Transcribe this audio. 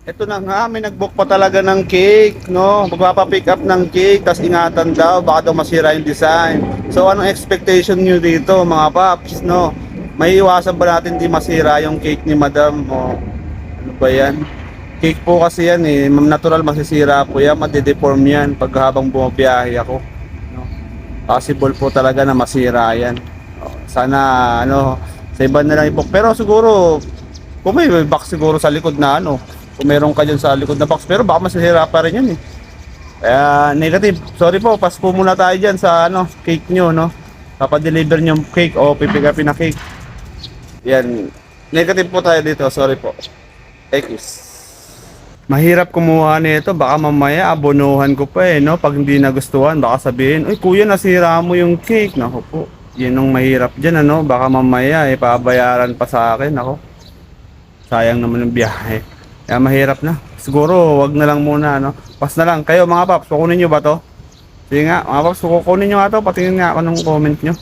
Ito na nga, may nag-book pa talaga ng cake, no? Magpapapick up ng cake, tas ingatan daw, baka daw masira yung design. So, anong expectation nyo dito, mga paps, no? May iwasan ba natin di masira yung cake ni madam? O, ano ba yan? Cake po kasi yan eh, natural masisira po yan, madideform yan pag habang bumabiyahe ako. No? Possible po talaga na masira yan. O, sana, ano, sa iba na lang i-book. Pero siguro, kung may box siguro sa likod na ano, kung meron ka dyan sa likod na box, pero baka masihira pa rin yan eh. Kaya negative, sorry po, pass po muna tayo dyan sa ano, cake nyo, no? Papadeliver nyo yung cake o pipick upin na cake. Yan, negative po tayo dito, sorry po. X. Mahirap kumuha nito, baka mamaya abonuhan ko pa eh, no? Pag hindi nagustuhan, baka sabihin, uy kuya, nasira mo yung cake. Nako po, yun ang mahirap dyan, ano? Baka mamaya eh, pabayaran pa sa akin, ako. Sayang naman yung biyahe. Kaya mahirap na. Siguro, wag na lang muna, no? Pas na lang. Kayo mga paps, kukunin nyo ba to? Sige nga, mga paps, kukunin nyo nga to. Patingin nga ako ng comment nyo.